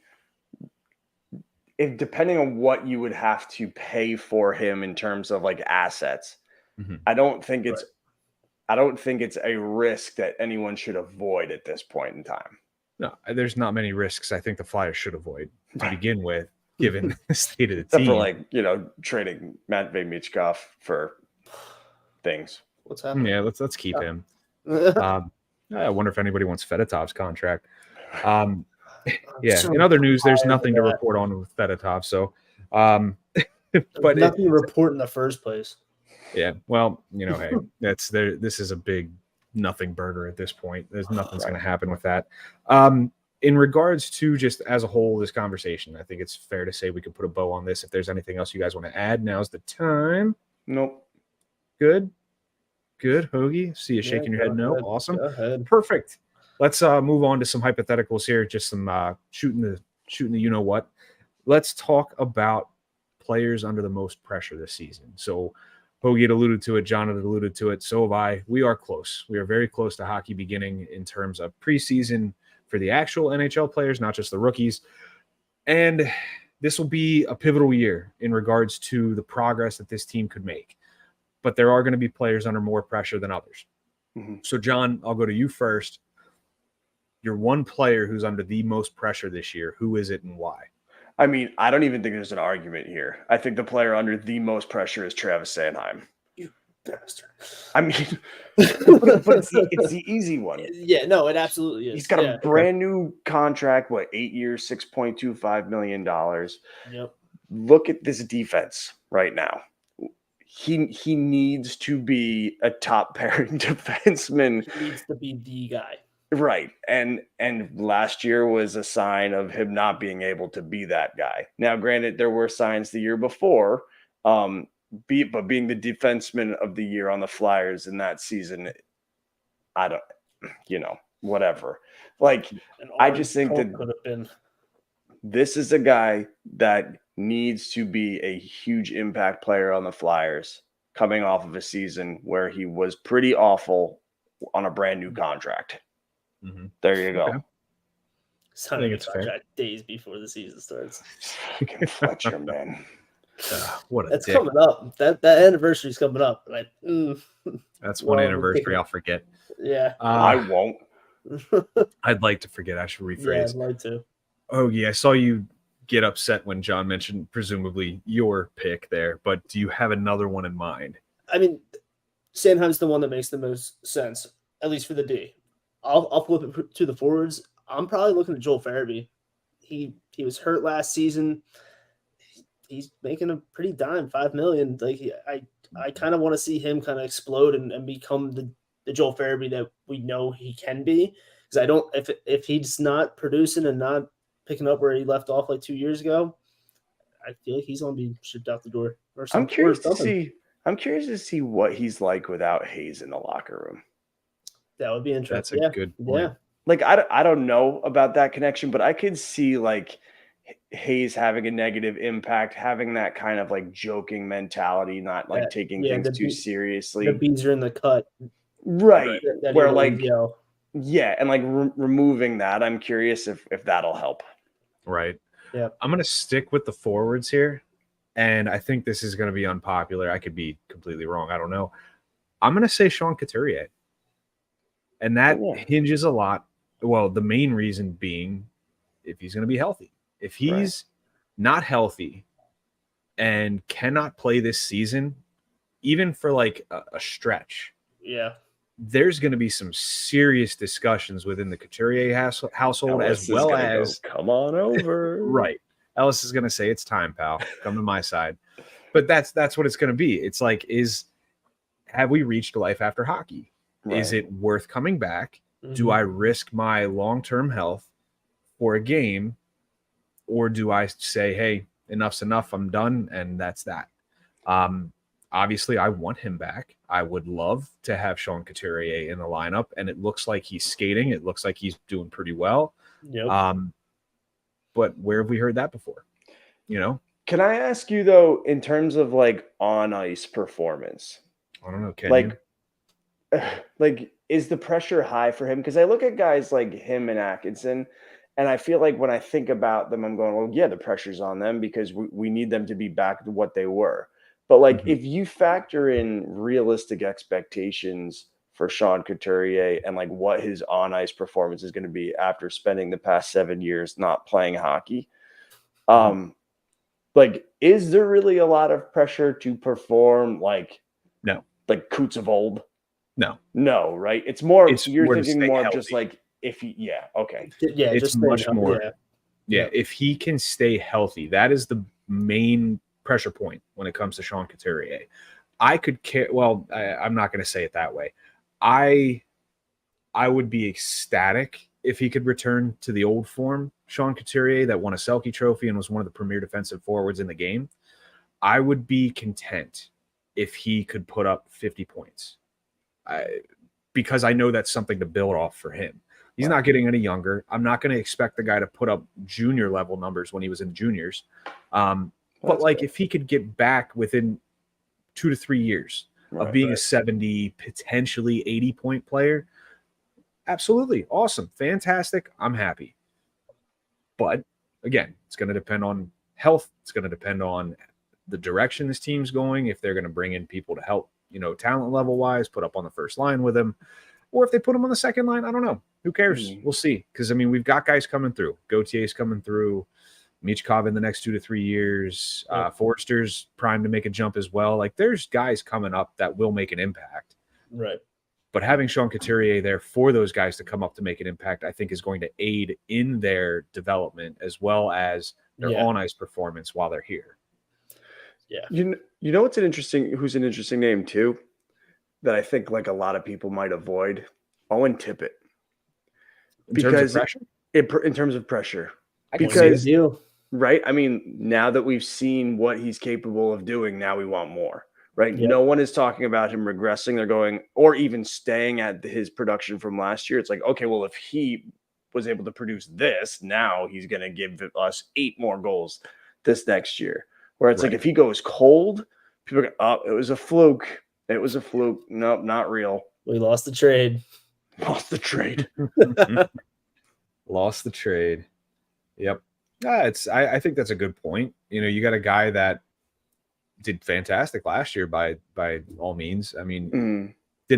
[SPEAKER 3] If depending on what you would have to pay for him in terms of like assets, I don't think it's a risk that anyone should avoid at this point in time.
[SPEAKER 5] No, there's not many risks I think the Flyers should avoid to begin with, given the state of the
[SPEAKER 3] Except
[SPEAKER 5] team.
[SPEAKER 3] for like, trading Matvei Michkov for things.
[SPEAKER 6] What's happening?
[SPEAKER 5] Yeah, let's keep him. I wonder if anybody wants Fedotov's contract. Yeah. In other news, there's nothing to report on with Fedotov. So, but
[SPEAKER 6] nothing to report in the first place.
[SPEAKER 5] Yeah. Well, hey, that's there. This is a big nothing burger at this point. There's nothing's going to happen with that. In regards to just as a whole, this conversation, I think it's fair to say we could put a bow on this. If there's anything else you guys want to add, now's the time.
[SPEAKER 3] Nope.
[SPEAKER 5] Good. Hoagie. See you shaking your head. No. Awesome.
[SPEAKER 6] Go ahead.
[SPEAKER 5] Perfect. Let's move on to some hypotheticals here. Just some shooting the you know what. Let's talk about players under the most pressure this season. So Hoagie had alluded to it. John had alluded to it. So have I. We are close. We are very close to hockey beginning in terms of preseason for the actual NHL players, not just the rookies. And this will be a pivotal year in regards to the progress that this team could make. But there are going to be players under more pressure than others.
[SPEAKER 3] Mm-hmm.
[SPEAKER 5] So, John, I'll go to you first. You're one player who's under the most pressure this year. Who is it and why?
[SPEAKER 3] I mean, I don't even think there's an argument here. I think the player under the most pressure is Travis Sanheim.
[SPEAKER 6] You bastard.
[SPEAKER 3] I mean, but it's the easy one.
[SPEAKER 6] Yeah, no, it absolutely is.
[SPEAKER 3] He's got a brand new contract, 8 years, $6.25 million.
[SPEAKER 6] Yep.
[SPEAKER 3] Look at this defense right now. He needs to be a top pairing defenseman.
[SPEAKER 6] He needs to be the guy.
[SPEAKER 3] Right. And last year was a sign of him not being able to be that guy. Now, granted, there were signs the year before, but being the defenseman of the year on the Flyers in that season, I don't, whatever. Like, I just think that
[SPEAKER 6] could have been.
[SPEAKER 3] This is a guy that needs to be a huge impact player on the Flyers coming off of a season where he was pretty awful on a brand new contract.
[SPEAKER 5] Mm-hmm.
[SPEAKER 3] There you go.
[SPEAKER 5] Okay.
[SPEAKER 6] Signing a contract days before the season starts.
[SPEAKER 3] Fucking Fletcher, man.
[SPEAKER 6] That's dick. Coming up. That anniversary's coming up.
[SPEAKER 5] That's one anniversary I'll forget.
[SPEAKER 6] Yeah.
[SPEAKER 3] I won't.
[SPEAKER 5] I'd like to forget. I should rephrase.
[SPEAKER 6] Yeah, I'd like to.
[SPEAKER 5] Oh, yeah. I saw you get upset when John mentioned presumably your pick there, but do you have another one in mind?
[SPEAKER 6] I mean, Sanheim's the one that makes the most sense, at least for the D. I'll flip it to the forwards. I'm probably looking at Joel Farabee. He was hurt last season. He's making a pretty dime, $5 million. I kind of want to see him kind of explode and become the Joel Farabee that we know he can be. Because I don't, if he's not producing and not picking up where he left off 2 years ago, I feel like he's gonna be shipped out the door.
[SPEAKER 3] I'm curious to see what he's like without Hayes in the locker room.
[SPEAKER 6] That would be interesting.
[SPEAKER 5] That's a good point.
[SPEAKER 6] Yeah.
[SPEAKER 3] I don't know about that connection, but I could see Hayes having a negative impact, having that kind of joking mentality, not taking things too seriously.
[SPEAKER 6] The bees are in the cut.
[SPEAKER 3] Right. Where and removing that, I'm curious if that'll help.
[SPEAKER 5] Right.
[SPEAKER 6] Yeah.
[SPEAKER 5] I'm going to stick with the forwards here. And I think this is going to be unpopular. I could be completely wrong. I don't know. I'm going to say Sean Couturier. And that hinges a lot. Well, the main reason being if he's going to be healthy. If he's not healthy and cannot play this season, even for a stretch, there's going to be some serious discussions within the Couturier household,
[SPEAKER 3] Ellis
[SPEAKER 5] as well as
[SPEAKER 3] come on over.
[SPEAKER 5] Right. Ellis is going to say, it's time, pal. Come to my side. But that's what it's going to be. It's like, have we reached life after hockey?
[SPEAKER 3] Right.
[SPEAKER 5] Is it worth coming back?
[SPEAKER 6] Mhm.
[SPEAKER 5] Do I risk my long-term health for a game? Or do I say, hey, enough's enough, I'm done, and that's that? Obviously, I want him back. I would love to have Sean Couturier in the lineup, and it looks like he's skating. It looks like he's doing pretty well.
[SPEAKER 6] Yep.
[SPEAKER 5] But where have we heard that before? You know?
[SPEAKER 3] Can I ask you, though, in terms of, like, on-ice performance?
[SPEAKER 5] I don't know. Can you?
[SPEAKER 3] Like, is the pressure high for him? Because I look at guys like him and Atkinson, and I feel like when I think about them, I'm going, well, yeah, the pressure's on them because we need them to be back to what they were. But, like, if you factor in realistic expectations for Sean Couturier and, like, what his on-ice performance is going to be after spending the past 7 years not playing hockey, like, is there really a lot of pressure to perform like Coots of old? No, right? It's more, you're thinking more of just like, if he, okay.
[SPEAKER 6] Yeah,
[SPEAKER 5] it's
[SPEAKER 6] just
[SPEAKER 5] much
[SPEAKER 6] staying
[SPEAKER 5] more.
[SPEAKER 6] healthy,
[SPEAKER 5] Yeah, if he can stay healthy, that is the main pressure point when it comes to Sean Couturier. I could care. Well, I'm not going to say it that way. I would be ecstatic if he could return to the old form, Sean Couturier, that won a Selke Trophy and was one of the premier defensive forwards in the game. I would be content if he could put up 50 points. Because I know that's something to build off for him. He's not getting any younger. I'm not going to expect the guy to put up junior level numbers when he was in juniors. But like, if he could get back within 2 to 3 years of being a 70, potentially 80-point player, absolutely awesome, fantastic. I'm happy. But again, it's going to depend on health. It's going to depend on the direction this team's going. If they're going to bring in people to help, talent level wise, put up on the first line with him, or if they put him on the second line, I don't know. Who cares? We'll see. Because we've got guys coming through. Gautier's coming through. Michkov in the next 2 to 3 years. Forster's primed to make a jump as well. Like, there's guys coming up that will make an impact.
[SPEAKER 6] Right.
[SPEAKER 5] But having Sean Couturier there for those guys to come up to make an impact, I think is going to aid in their development as well as their on-ice performance while they're here.
[SPEAKER 6] Yeah.
[SPEAKER 3] You know who's an interesting name too, that I think like a lot of people might avoid? Owen Tippett.
[SPEAKER 5] In terms of pressure?
[SPEAKER 3] Because right? Now that we've seen what he's capable of doing, now we want more. Right? Yep. No one is talking about him regressing. They're going, or even staying at his production from last year. It's like, okay, well, if he was able to produce this, now he's going to give us 8 more goals this next year. Where it's like, if he goes cold, people are going, it was a fluke. It was a fluke. Nope, not real.
[SPEAKER 6] We lost the trade.
[SPEAKER 3] Lost the trade.
[SPEAKER 5] Lost the trade. Yep. I think that's a good point. You got a guy that did fantastic last year by all means. Didn't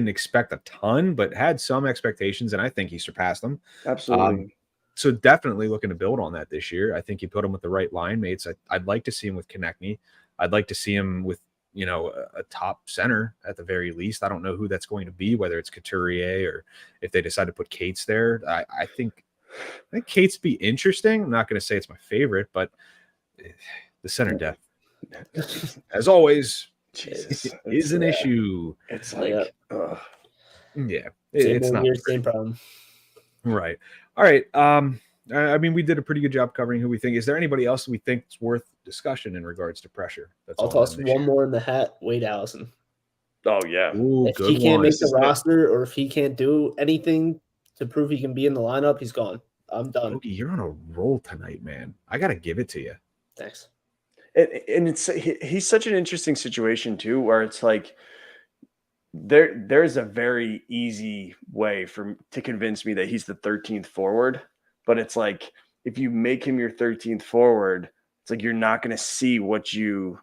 [SPEAKER 5] expect a ton, but had some expectations, and I think he surpassed them.
[SPEAKER 3] Absolutely.
[SPEAKER 5] So definitely looking to build on that this year. I think you put him with the right line mates. I'd like to see him with Konechny. I'd like to see him with, a top center at the very least. I don't know who that's going to be, whether it's Couturier or if they decide to put Cates there. I think Cates be interesting. I'm not going to say it's my favorite, but the center depth, as always, is an issue.
[SPEAKER 3] It's like,
[SPEAKER 5] it's not
[SPEAKER 6] same problem.
[SPEAKER 5] Right. All right. We did a pretty good job covering who we think. Is there anybody else we think is worth discussion in regards to pressure?
[SPEAKER 6] I'll toss one more in the hat. Wade Allison.
[SPEAKER 3] Oh yeah.
[SPEAKER 5] Ooh,
[SPEAKER 6] if he can't make the roster, or if he can't do anything to prove he can be in the lineup, he's gone. I'm done.
[SPEAKER 5] Ogie, you're on a roll tonight, man. I gotta give it to you.
[SPEAKER 6] Thanks.
[SPEAKER 3] And he's such an interesting situation too, where it's like there's a very easy way to convince me that he's the 13th forward, but it's like if you make him your 13th forward, it's like you're not going to see what you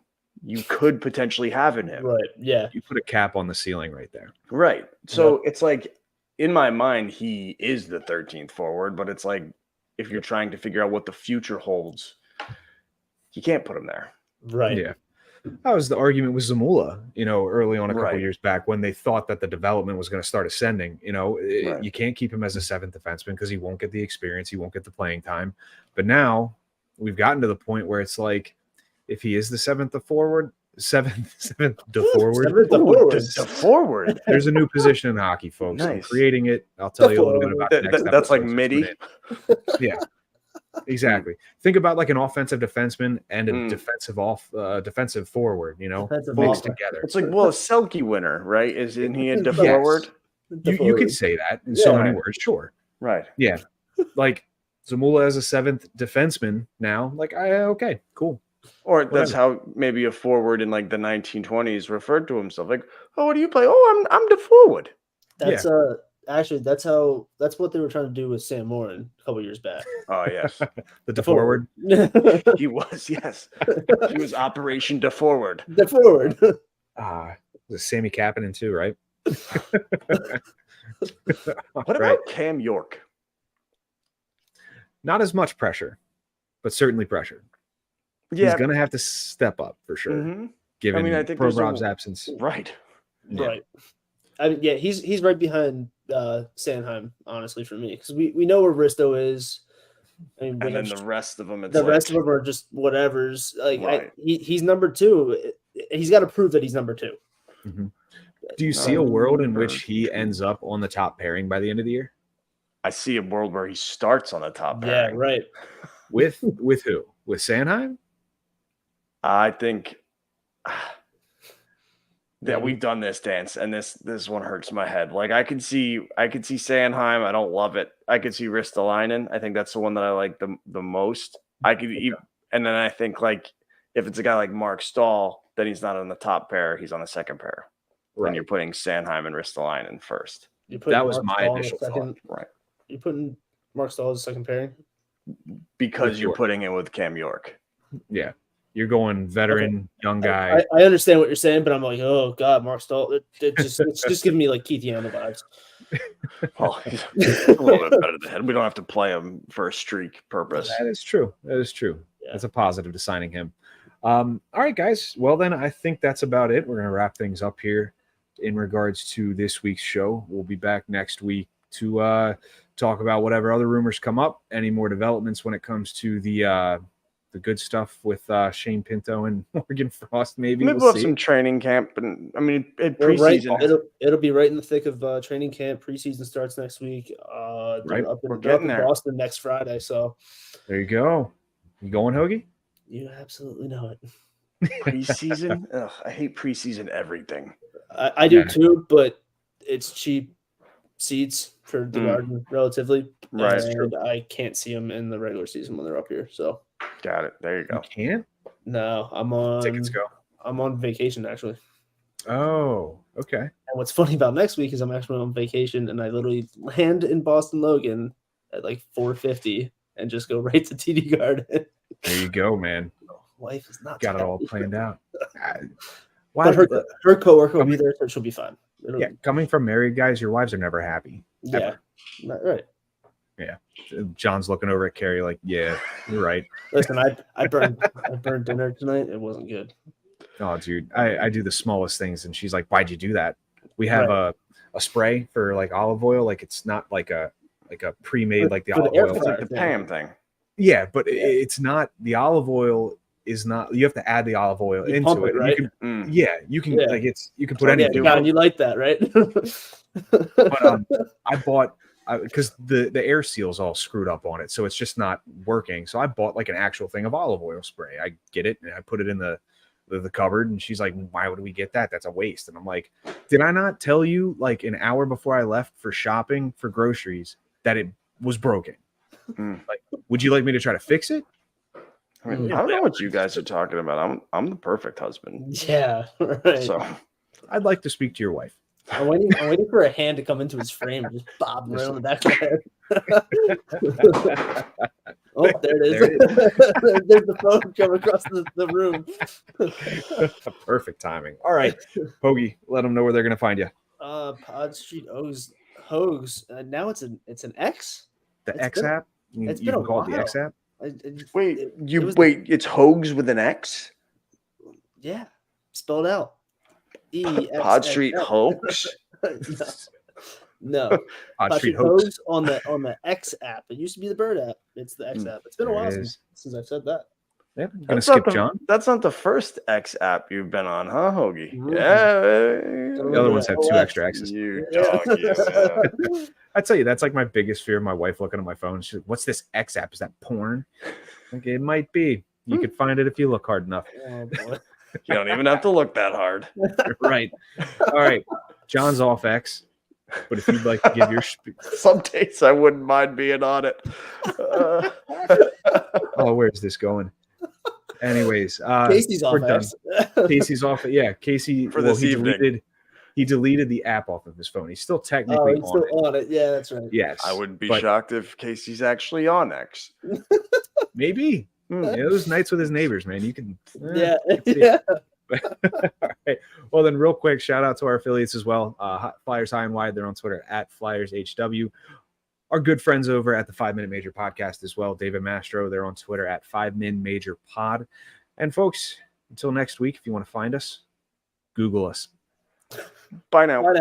[SPEAKER 3] could potentially have in him.
[SPEAKER 6] Right. Yeah.
[SPEAKER 5] You put a cap on the ceiling right there.
[SPEAKER 3] Right. So it's like in my mind, he is the 13th forward, but it's like if you're trying to figure out what the future holds, you can't put him there.
[SPEAKER 6] Right.
[SPEAKER 5] Yeah. That was the argument with Zamula, early on a couple
[SPEAKER 3] Right.
[SPEAKER 5] years back when they thought that the development was going to start ascending.
[SPEAKER 3] Right.
[SPEAKER 5] You can't keep him as a seventh defenseman because he won't get the experience, he won't get the playing time. But now we've gotten to the point where it's like, if he is the seventh to forward, seventh to forward,
[SPEAKER 6] Seventh to forward.
[SPEAKER 3] The forward.
[SPEAKER 5] there's a new position in hockey, folks. I'm
[SPEAKER 3] Nice.
[SPEAKER 5] creating it. I'll tell you a little bit about it next
[SPEAKER 3] That's like
[SPEAKER 5] episode, so
[SPEAKER 3] MIDI.
[SPEAKER 5] tune in. Yeah. Exactly. Think about like an offensive defenseman and a defensive forward,
[SPEAKER 6] Defensive
[SPEAKER 5] mixed
[SPEAKER 6] forward.
[SPEAKER 5] together.
[SPEAKER 3] It's like, well, a Selke winner, right? Isn't he a
[SPEAKER 6] Yes.
[SPEAKER 3] forward?
[SPEAKER 5] You could say that in so many
[SPEAKER 3] Yeah.
[SPEAKER 5] words, sure.
[SPEAKER 3] Right.
[SPEAKER 5] Yeah. Like Zamula as a seventh defenseman now, like okay, cool.
[SPEAKER 3] Or that's how maybe a forward in like the 1920s referred to himself. Like, oh, what do you play? Oh, I'm the forward.
[SPEAKER 6] That's actually that's what they were trying to do with Sam Morin a couple years back.
[SPEAKER 3] Oh, yes.
[SPEAKER 5] The forward.
[SPEAKER 3] He was, yes. He was Operation the forward.
[SPEAKER 6] The forward.
[SPEAKER 5] Was Sammy Kapanen too, right?
[SPEAKER 3] What about Cam York?
[SPEAKER 5] Not as much pressure, but certainly pressure.
[SPEAKER 3] Yeah.
[SPEAKER 5] He's gonna have to step up for sure.
[SPEAKER 3] Mhm.
[SPEAKER 5] Given
[SPEAKER 3] I think there's
[SPEAKER 5] Provorov's absence.
[SPEAKER 3] Right.
[SPEAKER 5] Yeah.
[SPEAKER 6] Right. I mean, yeah, he's right behind Sanheim, honestly, for me, because we know where Risto is. I mean,
[SPEAKER 3] And then the rest of them, it's
[SPEAKER 6] the
[SPEAKER 3] like,
[SPEAKER 6] rest of them are just whatevers. Like
[SPEAKER 3] Right.
[SPEAKER 6] he's number two. He's got to prove that he's number two.
[SPEAKER 5] Mhm. Do you see a world in which he ends up on the top pairing by the end of the year?
[SPEAKER 3] I see a world where he starts on the top
[SPEAKER 6] Yeah,
[SPEAKER 3] pairing.
[SPEAKER 6] right.
[SPEAKER 5] With who? With Sanheim?
[SPEAKER 3] I think that we've done this dance, and this one hurts my head. Like I could see Sanheim. I don't love it. I could see Ristolainen. I think that's the one that I like the most. I could even, and then I think like if it's a guy like Mark Stahl, then he's not on the top pair. He's on the second pair. When you're putting Sanheim and Ristolainen first.
[SPEAKER 5] That was my initial thought.
[SPEAKER 3] Right.
[SPEAKER 6] You're putting Mark Stahl as a second pairing?
[SPEAKER 3] Because you're putting it with Cam York.
[SPEAKER 5] Yeah. You're going veteran, young guy.
[SPEAKER 6] I understand what you're saying, but I'm like, oh god, Mark Stahl. It's just giving me like Keith Yandel vibes.
[SPEAKER 3] Oh, he's a little bit better than him. We don't have to play him for a streak purpose.
[SPEAKER 5] That is true.
[SPEAKER 6] Yeah.
[SPEAKER 5] That's a positive to signing him. All right, guys. Well, then I think that's about it. We're going to wrap things up here in regards to this week's show. We'll be back next week to talk about whatever other rumors come up, any more developments when it comes to the good stuff with Shane Pinto and Morgan Frost. Maybe
[SPEAKER 3] we'll have some training camp, and I mean, preseason.
[SPEAKER 6] It'll be right in the thick of training camp. Preseason starts next week.
[SPEAKER 5] Right,
[SPEAKER 3] we're getting there.
[SPEAKER 6] Boston next Friday. So
[SPEAKER 5] there you go. You going, Hoagie?
[SPEAKER 6] You absolutely know it.
[SPEAKER 3] Preseason? Ugh, I hate preseason everything.
[SPEAKER 6] I do too, but it's cheap seats for the Garden relatively.
[SPEAKER 3] Right.
[SPEAKER 6] And I can't see them in the regular season when they're up here. So
[SPEAKER 3] got it. There you go.
[SPEAKER 5] You can't?
[SPEAKER 6] No, I'm on
[SPEAKER 5] Tickets go.
[SPEAKER 6] I'm on vacation actually.
[SPEAKER 5] Oh, okay.
[SPEAKER 6] And what's funny about next week is I'm actually on vacation and I literally land in Boston Logan at like 4:50 and just go right to TD Garden.
[SPEAKER 5] There you go, man.
[SPEAKER 6] Wife is not
[SPEAKER 5] Got it
[SPEAKER 6] happy.
[SPEAKER 5] all planned out.
[SPEAKER 6] But her coworker will be there, so she'll be fine.
[SPEAKER 5] Yeah, coming from married guys, your wives are never happy.
[SPEAKER 6] Yeah, not right.
[SPEAKER 5] Yeah. John's looking over at Carrie like, yeah, you're right.
[SPEAKER 6] Listen, I burned dinner tonight. It wasn't good.
[SPEAKER 5] Oh, dude, I do the smallest things, and she's like, "Why'd you do that?" We have a spray for like olive oil, like it's not like a pre-made like the
[SPEAKER 6] For the
[SPEAKER 5] olive
[SPEAKER 6] air
[SPEAKER 5] oil.
[SPEAKER 3] It's like the Pam thing.
[SPEAKER 5] Yeah, but it's not. The olive oil is not. You have to add the olive oil
[SPEAKER 6] You
[SPEAKER 5] into
[SPEAKER 6] pump
[SPEAKER 5] it.
[SPEAKER 6] right?
[SPEAKER 5] You can, you can like it's. You can put
[SPEAKER 6] Yeah,
[SPEAKER 5] anything.
[SPEAKER 6] God, you like that, right?
[SPEAKER 5] But I bought because the air seal's all screwed up on it, so it's just not working. So I bought like an actual thing of olive oil spray. I get it and I put it in the cupboard, and she's like, "Why would we get that? That's a waste." And I'm like, "Did I not tell you like an hour before I left for shopping for groceries that it was broken? Like, would you like me to try to fix it?"
[SPEAKER 3] I mean, I don't know what you guys are talking about. I'm the perfect husband.
[SPEAKER 6] Yeah, right.
[SPEAKER 3] So
[SPEAKER 5] I'd like to speak to your wife.
[SPEAKER 6] I'm waiting for a hand to come into his frame and just bob around the back of the head. Oh, there it is. There's the phone coming across the room.
[SPEAKER 5] Perfect timing. All right, Hoagie, let them know where they're going to find you.
[SPEAKER 6] Pod Street Hogs. Now it's an X.
[SPEAKER 5] The X app. You
[SPEAKER 6] it's been a
[SPEAKER 5] can call it the
[SPEAKER 6] while.
[SPEAKER 5] X app.
[SPEAKER 3] wait, it's Hogs with an X?
[SPEAKER 6] Yeah. spelled out.
[SPEAKER 3] Pod Street hoax.
[SPEAKER 6] No.
[SPEAKER 5] Pod Street
[SPEAKER 6] hoax
[SPEAKER 5] hoax.
[SPEAKER 6] on the X app. It used to be the Bird app. It's the X app. It's been a while
[SPEAKER 5] There it
[SPEAKER 6] since I've said that.
[SPEAKER 5] Yeah, gonna skip John.
[SPEAKER 3] That's not the first X app you've been on, huh, Hoagie?
[SPEAKER 6] Mhm.
[SPEAKER 3] Yeah.
[SPEAKER 5] The other ones have 2 extra X's.
[SPEAKER 3] You dog. Yeah.
[SPEAKER 5] I tell you, that's like my biggest fear. My wife looking at my phone. She's like, "What's this X app? Is that porn?" Like, it might be. You could find it if you look hard enough.
[SPEAKER 6] Oh, boy.
[SPEAKER 3] You don't even have to look that hard.
[SPEAKER 5] Right. All right. John's off X. But if you'd like to give your
[SPEAKER 3] Some days I wouldn't mind being on it.
[SPEAKER 5] oh, where's this going? Anyways,
[SPEAKER 6] Casey's off
[SPEAKER 5] we're done.
[SPEAKER 6] X.
[SPEAKER 5] Casey's off. Yeah, Casey.
[SPEAKER 3] For this evening.
[SPEAKER 5] He deleted the app off of his phone. He's still technically
[SPEAKER 6] He's still on it. Yeah, that's right.
[SPEAKER 5] Yes.
[SPEAKER 3] I wouldn't be
[SPEAKER 5] but
[SPEAKER 3] shocked if Casey's actually on X.
[SPEAKER 5] maybe. Yeah, those nights with his neighbors, man. You can.
[SPEAKER 6] Yeah.
[SPEAKER 5] Yeah. All right. Well, then, real quick, shout out to our affiliates as well. Flyers High and Wide. They're on Twitter at FlyersHW. Our good friends over at the 5 Minute Major podcast as well. David Mastro. They're on Twitter at 5 Min Major Pod. And folks, until next week, if you want to find us, Google us.
[SPEAKER 3] Bye now.
[SPEAKER 6] Bye now.